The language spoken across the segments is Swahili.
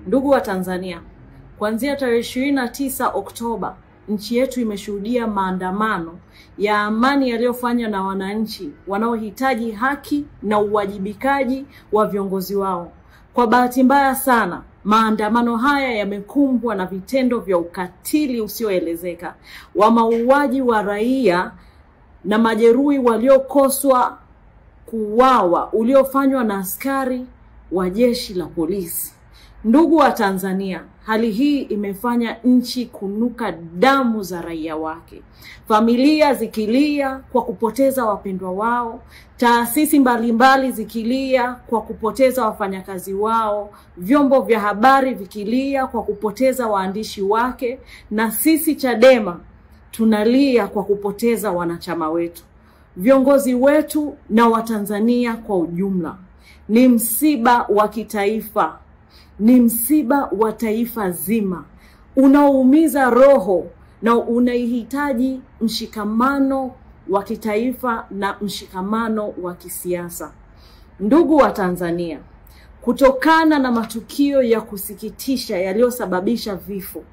Ndugu wa Tanzania, kuanzia tarehe 29 Oktoba, nchi yetu imeshuhudia maandamano ya amani yaliyofanywa na wananchi wanaohitaji haki na uwajibikaji wa viongozi wao. Kwa bahati mbaya sana, maandamano haya yamekumbwa na vitendo vya ukatili usioelezeka wa mauaji wa raia na majeruhi waliokoswa kuuawa uliofanywa na askari wa jeshi la polisi. Ndugu wa Tanzania, hali hii imefanya nchi kunuka damu za raia wake. Familia zikilia kwa kupoteza wapendwa wao, taasisi mbalimbali zikilia kwa kupoteza wafanyakazi wao, vyombo vya habari vikilia kwa kupoteza waandishi wake, na sisi Chadema tunalia kwa kupoteza wanachama wetu, viongozi wetu na Watanzania kwa ujumla. Ni msiba wa kitaifa. Ni msiba wa taifa zima, unaoumiza roho na unahitaji mshikamano wa kitaifa na mshikamano wa kisiasa. Ndugu wa Tanzania, kutokana na matukio ya kusikitisha yaliyosababisha vifo,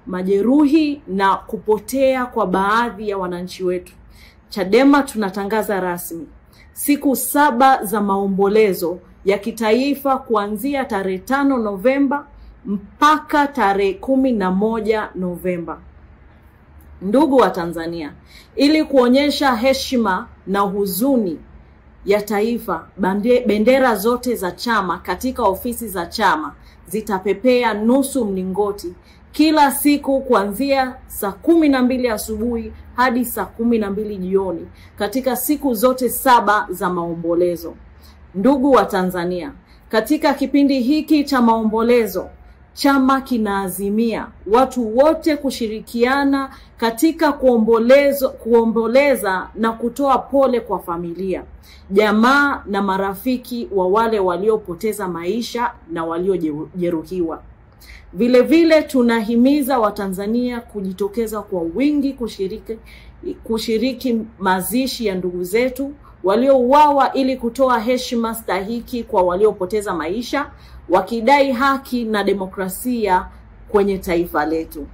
majeruhi na kupotea kwa baadhi ya wananchi wetu, Chadema tunatangaza rasmi siku 7 za maombolezo ya kitaifa kuanzia tarehe 5 Novemba mpaka tarehe 11 Novemba. Ndugu wa Tanzania, ili kuonyesha heshima na huzuni ya taifa, bendera zote za chama katika ofisi za chama zitapepea nusu mlingoti kila siku kuanzia saa 12 asubuhi hadi saa 12 jioni katika siku zote 7 za maombolezo. Ndugu wa Tanzania, katika kipindi hiki cha maombolezo, chama kinaazimia watu wote kushirikiana katika kuomboleza na kutoa pole kwa familia, jamaa na marafiki wa wale waliopoteza maisha na waliojeruhiwa. Vile vile tunahimiza Watanzania kujitokeza kwa wingi kushiriki mazishi ya ndugu zetu waliouawa ili kutoa heshima stahiki kwa waliopoteza maisha, wakidai haki na demokrasia kwenye taifa letu.